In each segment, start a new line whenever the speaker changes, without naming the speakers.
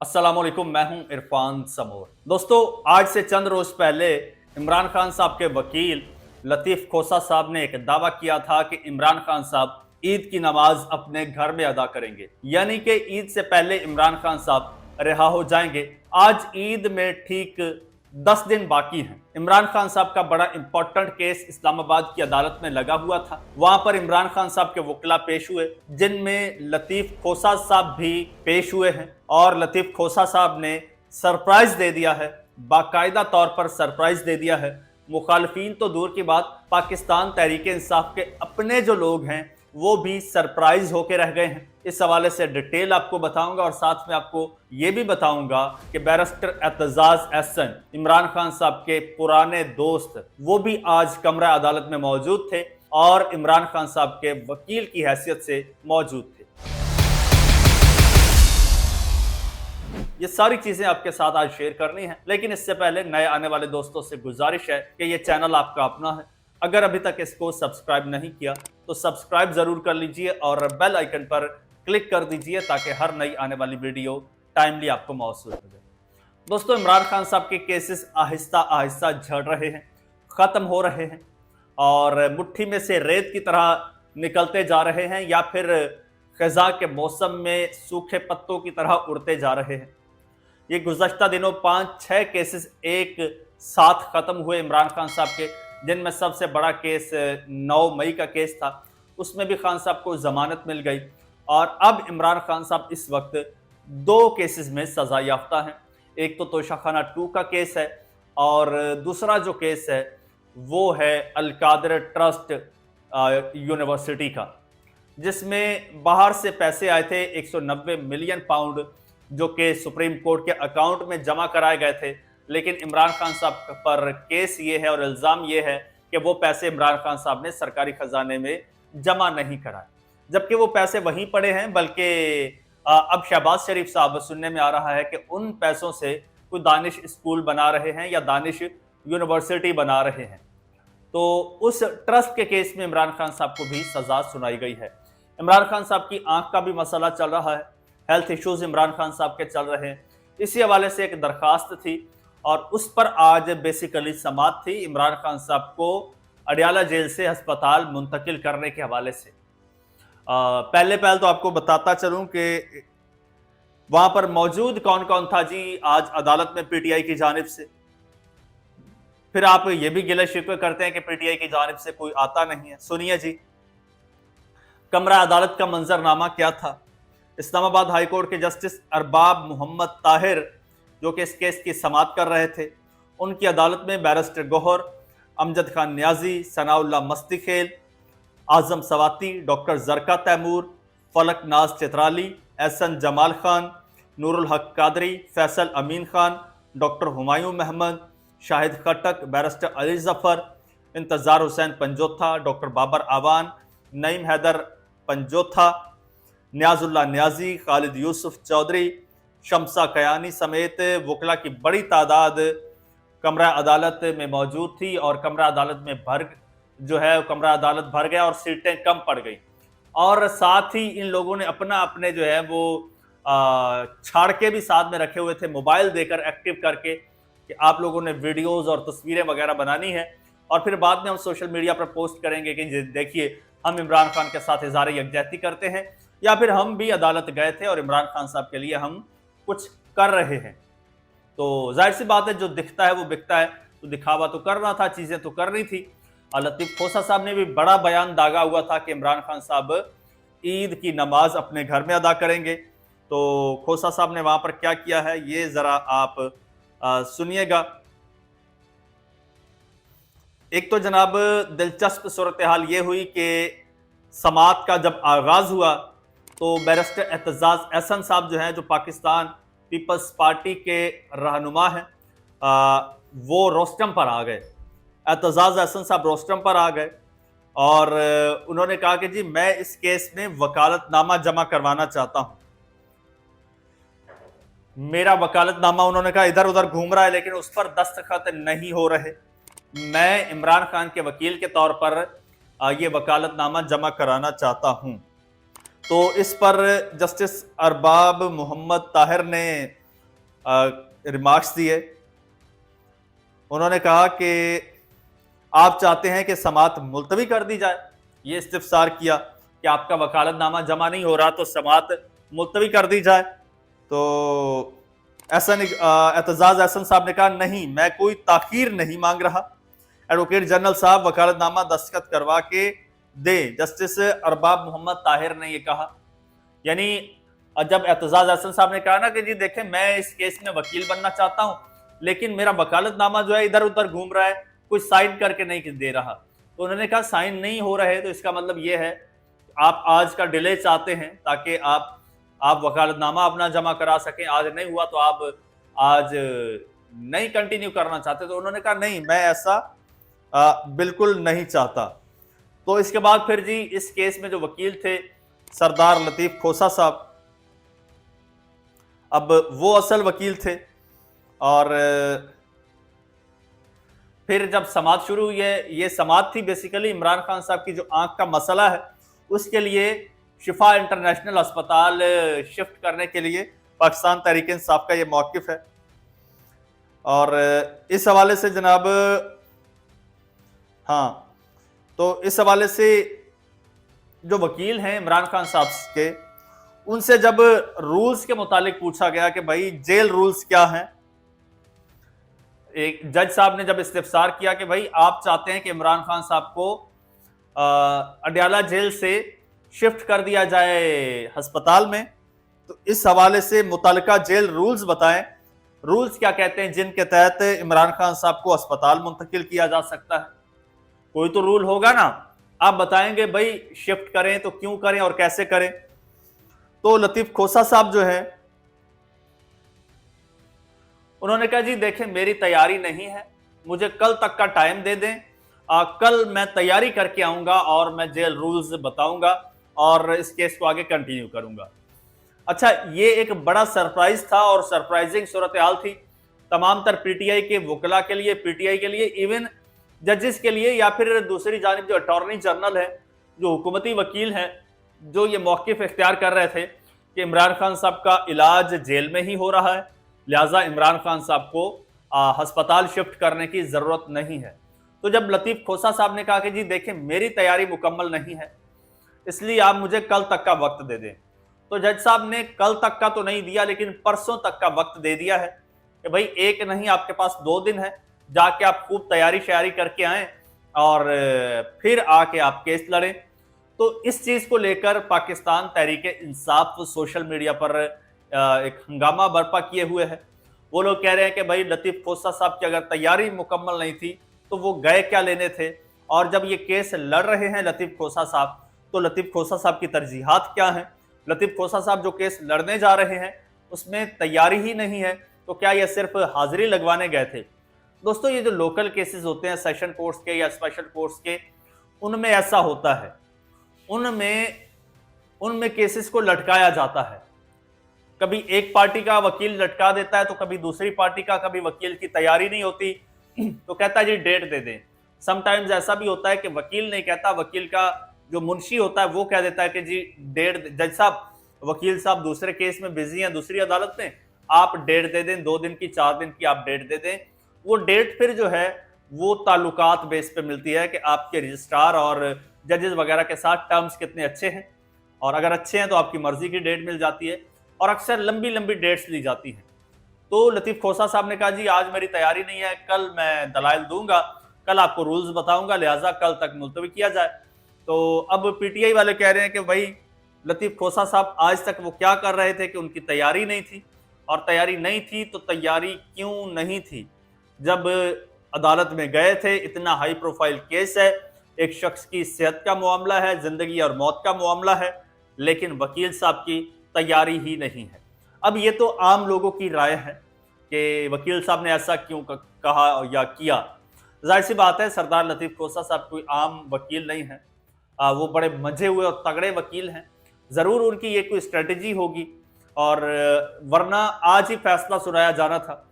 अस्सलामुअलैकुम, मैं हूं इरफान समोर। दोस्तों, आज से चंद रोज पहले इमरान खान साहब के वकील लतीफ़ खोसा साहब ने एक दावा किया था कि इमरान खान साहब ईद की नमाज अपने घर में अदा करेंगे, यानी कि ईद से पहले इमरान खान साहब रिहा हो जाएंगे। आज ईद में ठीक 10 दिन बाकी हैं। इमरान खान साहब का बड़ा इंपॉर्टेंट केस इस्लामाबाद की अदालत में लगा हुआ था। वहां पर इमरान खान साहब के वकीला पेश हुए, जिनमें लतीफ़ खोसा साहब भी पेश हुए हैं। और लतीफ़ खोसा साहब ने सरप्राइज दे दिया है, बाकायदा तौर पर सरप्राइज दे दिया है। मुखालफीन तो दूर की बात, पाकिस्तान तहरीक इंसाफ के अपने जो लोग हैं वो भी सरप्राइज होकर रह गए हैं। इस हवाले से डिटेल आपको बताऊंगा और साथ में आपको ये भी बताऊंगा कि बैरिस्टर एतजाज एहसन, इमरान खान साहब के पुराने दोस्त, वो भी आज कमरा अदालत में मौजूद थे और इमरान खान साहब के वकील की हैसियत से मौजूद थे। ये सारी चीजें आपके साथ आज शेयर करनी है, लेकिन इससे पहले नए आने वाले दोस्तों से गुजारिश है कि ये चैनल आपका अपना है। अगर अभी तक इसको सब्सक्राइब नहीं किया तो सब्सक्राइब जरूर कर लीजिए और बेल आइकन पर क्लिक कर दीजिए ताकि हर नई आने वाली वीडियो टाइमली आपको मौसूल हो जाए। दोस्तों, इमरान खान साहब के केसेस आहिस्ता आहिस्ता झड़ रहे हैं, खत्म हो रहे हैं और मुट्ठी में से रेत की तरह निकलते जा रहे हैं, या फिर खज़ां के मौसम में सूखे पत्तों की तरह उड़ते जा रहे हैं। ये गुज़श्ता दिनों 5-6 केसेस एक साथ खत्म हुए इमरान खान साहब के, जिनमें सबसे बड़ा केस 9 मई का केस था। उसमें भी खान साहब को जमानत मिल गई और अब इमरान खान साहब इस वक्त 2 केसेस में सजा याफ्ता हैं। एक तो तोशाखाना 2 का केस है और दूसरा जो केस है वो है अल-कादर ट्रस्ट यूनिवर्सिटी का, जिसमें बाहर से पैसे आए थे 190 मिलियन पाउंड, जो कि सुप्रीम कोर्ट के अकाउंट में जमा कराए गए थे। लेकिन इमरान खान साहब पर केस ये है और इल्ज़ाम ये है कि वो पैसे इमरान खान साहब ने सरकारी खजाने में जमा नहीं कराए, जबकि वो पैसे वहीं पड़े हैं। बल्कि अब शहबाज शरीफ साहब सुनने में आ रहा है कि उन पैसों से कोई दानिश स्कूल बना रहे हैं या दानिश यूनिवर्सिटी बना रहे हैं। तो उस ट्रस्ट के केस में इमरान खान साहब को भी सजा सुनाई गई है। इमरान खान साहब की आंख का भी मसला चल रहा है, हेल्थ इश्यूज इमरान खान साहब के चल रहे हैं। इसी हवाले से एक दरखास्त थी और उस पर आज बेसिकली समाअत थी इमरान खान साहब को अडियाला जेल से अस्पताल मुंतकिल करने के हवाले से। पहले तो आपको बताता चलूं कि वहां पर मौजूद कौन कौन था जी आज अदालत में पीटीआई की जानिब से। फिर आप ये भी गिले शिकवे करते हैं कि पीटीआई की जानिब से कोई आता नहीं है। सुनिए जी, कमरा अदालत का मंजरनामा क्या था। इस्लामाबाद हाई कोर्ट के जस्टिस अरबाब मोहम्मद ताहिर, जो कि इस केस की समाअत कर रहे थे, उनकी अदालत में बैरिस्टर गौहर, अमजद खान न्याजी, सनाउल्लाह मस्तीखेल, आजम सवाती, डॉक्टर जरका तैमूर, फलक नाज चित्राली, एहसन जमाल खान, नूरुल हक कादरी, फैसल अमीन खान, डॉक्टर हुमायूं महमद, शाहिद खटक, बैरिस्टर अली जफर, इंतजार हुसैन पंजोथा, डॉक्टर बाबर आवान, नईम हैदर पंजोथा, न्याजुल्लाह न्याजी, खालिद यूसुफ चौधरी, शमसा कयानी समेत वकला की बड़ी तादाद कमरा अदालत में मौजूद थी। और कमरा अदालत में कमरा अदालत भर गया और सीटें कम पड़ गई। और साथ ही इन लोगों ने अपने जो है वो छाड़ के भी साथ में रखे हुए थे, मोबाइल देकर एक्टिव करके कि आप लोगों ने वीडियोज़ और तस्वीरें वगैरह बनानी है और फिर बाद में हम सोशल मीडिया पर पोस्ट करेंगे कि देखिए हम इमरान खान के साथ इज़हार यकजहती करते हैं, या फिर हम भी अदालत गए थे और इमरान खान साहब के लिए हम कुछ कर रहे हैं। तो जाहिर सी बात है, जो दिखता है वो बिकता है, तो दिखावा तो करना था, चीज़ें तो करनी थी। लतीफ़ खोसा साहब ने भी बड़ा बयान दागा हुआ था कि इमरान खान साहब ईद की नमाज अपने घर में अदा करेंगे। तो खोसा साहब ने वहाँ पर क्या किया है ये ज़रा आप सुनिएगा। एक तो जनाब दिलचस्प सूरत हाल ये हुई कि समाअत का जब आगाज़ हुआ तो बैरिस्टर एतजाज एहसन साहब जो हैं, जो पाकिस्तान पीपल्स पार्टी के रहनुमा हैं, वो रोस्टम पर आ गए। एतजाज एहसन साहब रोस्टम पर आ गए और उन्होंने कहा कि जी मैं इस केस में वकालतनामा जमा करवाना चाहता हूं। मेरा वकालतनामा, उन्होंने कहा, इधर उधर घूम रहा है लेकिन उस पर दस्तखत नहीं हो रहे। मैं इमरान खान के वकील के तौर पर ये वकालतनामा जमा कराना चाहता हूं। तो इस पर जस्टिस अरबाब मोहम्मद ताहिर ने रिमार्क्स दिए। उन्होंने कहा कि आप चाहते हैं कि समाअत मुलतवी कर दी जाए, ये इस्तिफसार किया कि आपका वकालतनामा जमा नहीं हो रहा तो समाअत मुलतवी कर दी जाए। तो एतजाज एहसन साहब ने कहा नहीं, मैं कोई ताखीर नहीं मांग रहा, एडवोकेट जनरल साहब वकालतनामा दस्तखत करवा के दे। जस्टिस अरबाब मोहम्मद ताहिर ने यह कहा। यानी जब एतजाज एहसन साहब ने कहा ना कि जी देखें मैं इस केस में वकील बनना चाहता हूं, लेकिन मेरा वकालतनामा जो है इधर उधर घूम रहा है, कुछ साइन करके नहीं दे रहा, तो उन्होंने कहा साइन नहीं हो रहे तो इसका मतलब ये है आप आज का डिले चाहते हैं ताकि आप वकालतनामा अपना जमा करा सकें। आज नहीं हुआ तो आप आज नहीं कंटिन्यू करना चाहते। तो उन्होंने कहा नहीं, मैं ऐसा बिल्कुल नहीं चाहता। तो इसके बाद फिर जी इस केस में जो वकील थे सरदार लतीफ खोसा साहब, अब वो असल वकील थे, और फिर जब समाअत शुरू हुई है, ये समाअत थी बेसिकली इमरान खान साहब की जो आंख का मसला है उसके लिए शिफा इंटरनेशनल अस्पताल शिफ्ट करने के लिए पाकिस्तान तहरीक इंसाफ का ये मौक़िफ़ है। और इस हवाले से जनाब, हाँ, तो इस हवाले से जो वकील हैं इमरान खान साहब के, उनसे जब रूल्स के मुतालिक पूछा गया कि भाई जेल रूल्स क्या हैं, एक जज साहब ने जब इस्तिफसार किया कि भाई आप चाहते हैं कि इमरान खान साहब को अडयाला जेल से शिफ्ट कर दिया जाए अस्पताल में, तो इस हवाले से मुतल्लिका जेल रूल्स बताएं, रूल्स क्या कहते हैं जिनके तहत इमरान खान साहब को अस्पताल मुंतकिल किया जा सकता है। कोई तो रूल होगा ना, आप बताएंगे भाई शिफ्ट करें तो क्यों करें और कैसे करें। तो लतीफ खोसा साहब जो है उन्होंने कहा जी देखें मेरी तैयारी नहीं है, मुझे कल तक का टाइम दे दें, कल मैं तैयारी करके आऊंगा और मैं जेल रूल्स बताऊंगा और इस केस को आगे कंटिन्यू करूंगा। अच्छा, ये एक बड़ा सरप्राइज था और सरप्राइजिंग सूरत हाल थी तमाम तर पीटीआई के वकला के लिए, पीटीआई के लिए, इवन जजेस के लिए, या फिर दूसरी जानिब जो अटॉर्नी जनरल है, जो हुकूमती वकील हैं, जो ये मौक़िफ़ इख्तियार कर रहे थे कि इमरान खान साहब का इलाज जेल में ही हो रहा है, लिहाजा इमरान खान साहब को अस्पताल शिफ्ट करने की ज़रूरत नहीं है। तो जब लतीफ़ खोसा साहब ने कहा कि जी देखें मेरी तैयारी मुकम्मल नहीं है, इसलिए आप मुझे कल तक का वक्त दे दें, तो जज साहब ने कल तक का तो नहीं दिया लेकिन परसों तक का वक्त दे दिया है कि भाई एक नहीं, आपके पास 2 दिन है, जाके आप खूब तैयारी शयारी करके आएँ और फिर आके आप केस लड़ें। तो इस चीज़ को लेकर पाकिस्तान तहरीक इंसाफ सोशल मीडिया पर एक हंगामा बर्पा किए हुए है। वो लोग कह रहे हैं कि भाई लतीफ खोसा साहब की अगर तैयारी मुकम्मल नहीं थी तो वो गए क्या लेने थे, और जब ये केस लड़ रहे हैं लतीफ खोसा साहब, तो लतीफ खोसा साहब की तरजीहात क्या हैं। लतीफ खोसा साहब जो केस लड़ने जा रहे हैं उसमें तैयारी ही नहीं है, तो क्या ये सिर्फ हाजिरी लगवाने गए थे। दोस्तों, ये जो लोकल केसेस होते हैं सेशन कोर्ट्स के या स्पेशल कोर्ट्स के, उनमें ऐसा होता है, उनमें केसेस को लटकाया जाता है। कभी एक पार्टी का वकील लटका देता है तो कभी दूसरी पार्टी का, कभी वकील की तैयारी नहीं होती तो कहता है जी डेट दे दें। समटाइम्स ऐसा भी होता है कि वकील नहीं कहता, वकील का जो मुंशी होता है वो कह देता है कि जी डेट, जज साहब वकील साहब दूसरे केस में बिजी हैं दूसरी अदालत में, आप डेट दे दें, 2 दिन की 4 दिन की आप डेट दे दें। वो डेट फिर जो है वो ताल्लुकात बेस पे मिलती है कि आपके रजिस्ट्रार और जजेस वगैरह के साथ टर्म्स कितने अच्छे हैं, और अगर अच्छे हैं तो आपकी मर्जी की डेट मिल जाती है, और अक्सर लंबी लंबी डेट्स ली जाती हैं। तो लतीफ खोसा साहब ने कहा जी आज मेरी तैयारी नहीं है, कल मैं दलाइल दूंगा, कल आपको रूल्स बताऊंगा, लिहाजा कल तक मुलतवी किया जाए। तो अब पीटीआई वाले कह रहे हैं कि भाई लतीफ खोसा साहब आज तक वो क्या कर रहे थे कि उनकी तैयारी नहीं थी, और तैयारी नहीं थी तो तैयारी क्यों नहीं थी। जब अदालत में गए थे, इतना हाई प्रोफाइल केस है, एक शख्स की सेहत का मामला है, जिंदगी और मौत का मामला है, लेकिन वकील साहब की तैयारी ही नहीं है। अब ये तो आम लोगों की राय है कि वकील साहब ने ऐसा क्यों कहा या किया। जाहिर सी बात है सरदार लतीफ खोसा साहब कोई आम वकील नहीं है, वो बड़े मंझे हुए और तगड़े वकील हैं। ज़रूर उनकी ये कोई स्ट्रेटजी होगी, और वरना आज ही फैसला सुनाया जाना था।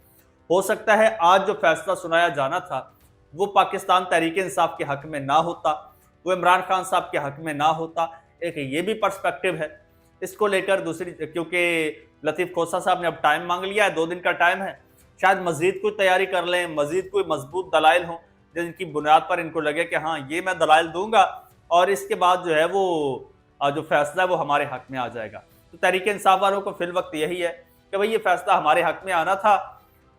हो सकता है आज जो फैसला सुनाया जाना था वो पाकिस्तान तहरीक इंसाफ के हक में ना होता, वो इमरान खान साहब के हक में ना होता। एक ये भी पर्सपेक्टिव है इसको लेकर दूसरी, क्योंकि लतीफ़ खोसा साहब ने अब टाइम मांग लिया है, 2 दिन का टाइम है, शायद मज़ीद कोई तैयारी कर लें, मज़ीद कोई मज़बूत दलाइल हों, जिनकी बुनियाद पर इनको लगे कि हाँ, ये मैं दलाइल दूँगा और इसके बाद जो है वो जो फ़ैसला है वो हमारे हक़ में आ जाएगा। तो तहरीक इंसाफ वालों को फ़िलवक़्त यही है कि भई ये फ़ैसला हमारे हक़ में आना था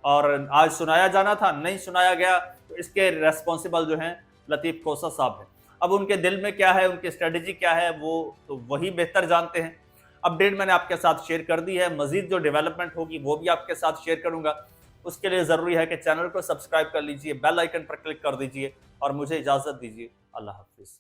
और आज सुनाया जाना था, नहीं सुनाया गया, तो इसके रिस्पॉन्सिबल जो हैं लतीफ़ खोसा साहब हैं। अब उनके दिल में क्या है, उनकी स्ट्रैटेजी क्या है, वो तो वही बेहतर जानते हैं। अपडेट मैंने आपके साथ शेयर कर दी है, मज़ीद जो डेवलपमेंट होगी वो भी आपके साथ शेयर करूँगा। उसके लिए ज़रूरी है कि चैनल को सब्सक्राइब कर लीजिए, बेल आइकन पर क्लिक कर दीजिए और मुझे इजाज़त दीजिए। अल्लाह हाफ़िज़।